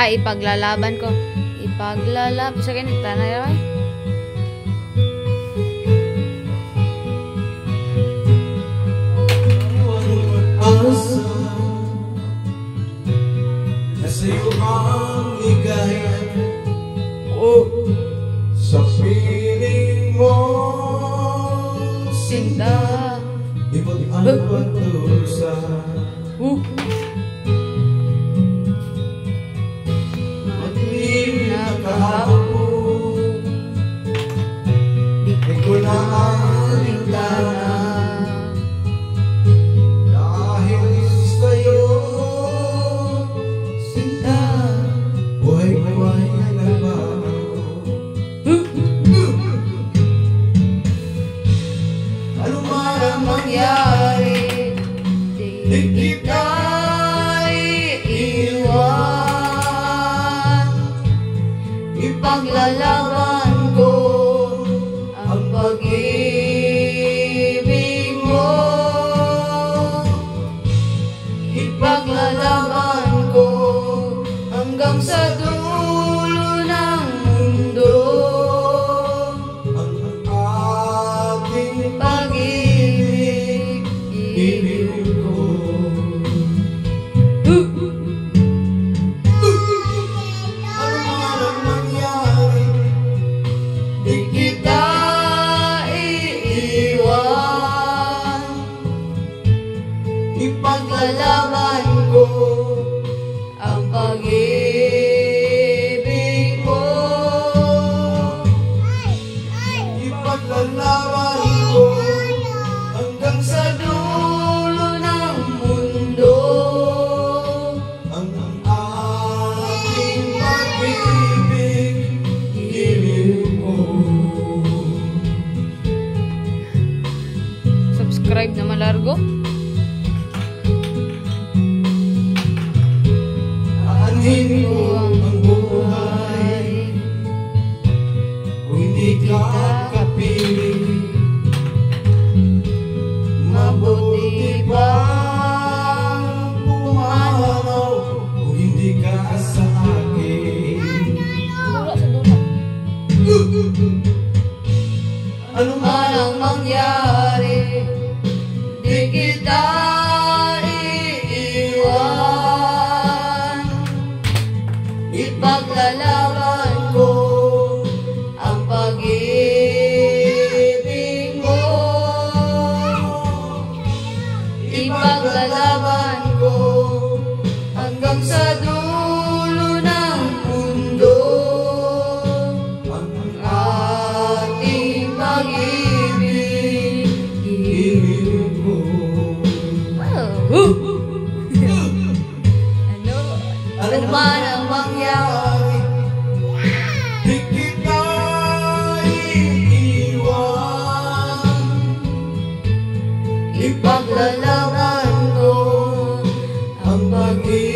Ipaglalaban ko. Ipaglalaban. Sa ganit, tanay ay. Asa sa'yo ang ligaya sa piling mo Sinta. Ibang patusa Madilim na kahapon Di ko na alintana Dahil sa'yo Sinta Buhay nagbago Ano man ang mangyari Di kita iiwan Ipaglalaban ko ang pag-ibig mo Ipaglalaban ko hanggang sa dulo ng mundo Ang ating pag-ibig ibig ko Ano man ang nangyari Di kita iiwan Ipaglalaban ko ang pag-ibig mo Ipaglalaban ko hanggang sa dulo ng mundo Ang aking pag-ibig ibig mo Subscribe na malargo. Aanhin ko ang buhay Kung hindi ka kapiling Mabuti bang pumanaw Kung hindi ka sa akin Dula sa dula. Ano man ang mangyari Di kita iiwan Ipaglalaban ko ang pag-ibig mo Ipaglalaban ko hanggang sa dulo ng mundo Ang ating pag-ibig ibig mo Ano man ang mangyari Di kita iiwan Ipaglalaban ko ang pag-ibig